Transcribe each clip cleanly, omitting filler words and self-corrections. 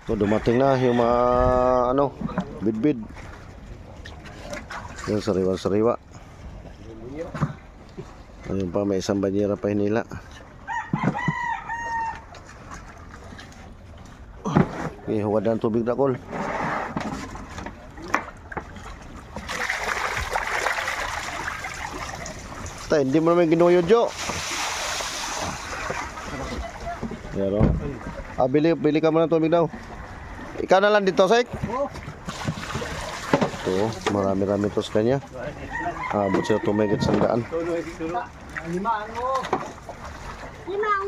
So dumating na yung mga ano, bidbid. Yung sariwa-sariwa. Ayun pa, may isang banyera pa hinila. Okay, huwad ang tubig na kol. Tay, hindi mo naman ginuyod, Jo. Pero, bili ka muna ng tubig daw. Ikaw na lang dito, Sek. Ito, marami-rami ito sa kanya. Abot siya tumigit sandaan. Lima ang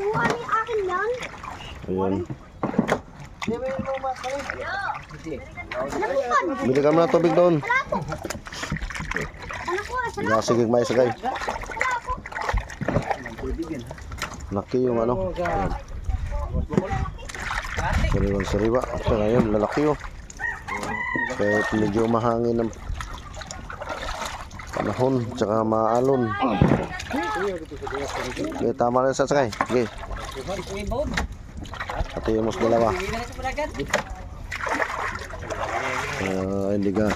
uwan ni akin yan. Ayun. Bili ka muna ng tubig doon. Sige, may sagay. Laki yung ano. Sariwa-sariwa. Pero ngayon, lalaki oh. Kahit medyo mahangin ang panahon, tsaka maalon. Okay, tama na sa sakay. Okay. Pati yung mas dalawa. Hindi ka.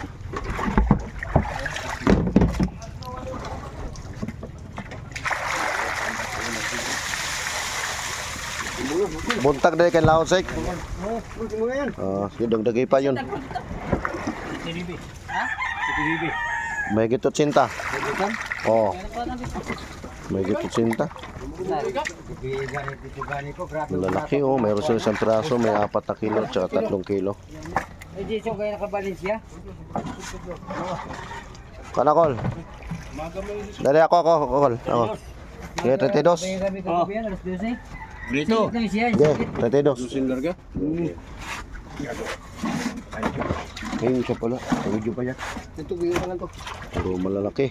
Buntag dahil kay laot, Sek. Yung dagdagi pa yun. May gitot sinta. Oo. May gitot sinta. Lalaki oh. Mayroon sila isang piraso. May 4 na kilo at 3 kilo. Kanakol. Dari ako. Kol. Ako. Okay, 32. Brito. Okay, 32. Ayun siya pala. Video pa yan. Ito, gawin ka lang to. Pero malalaki.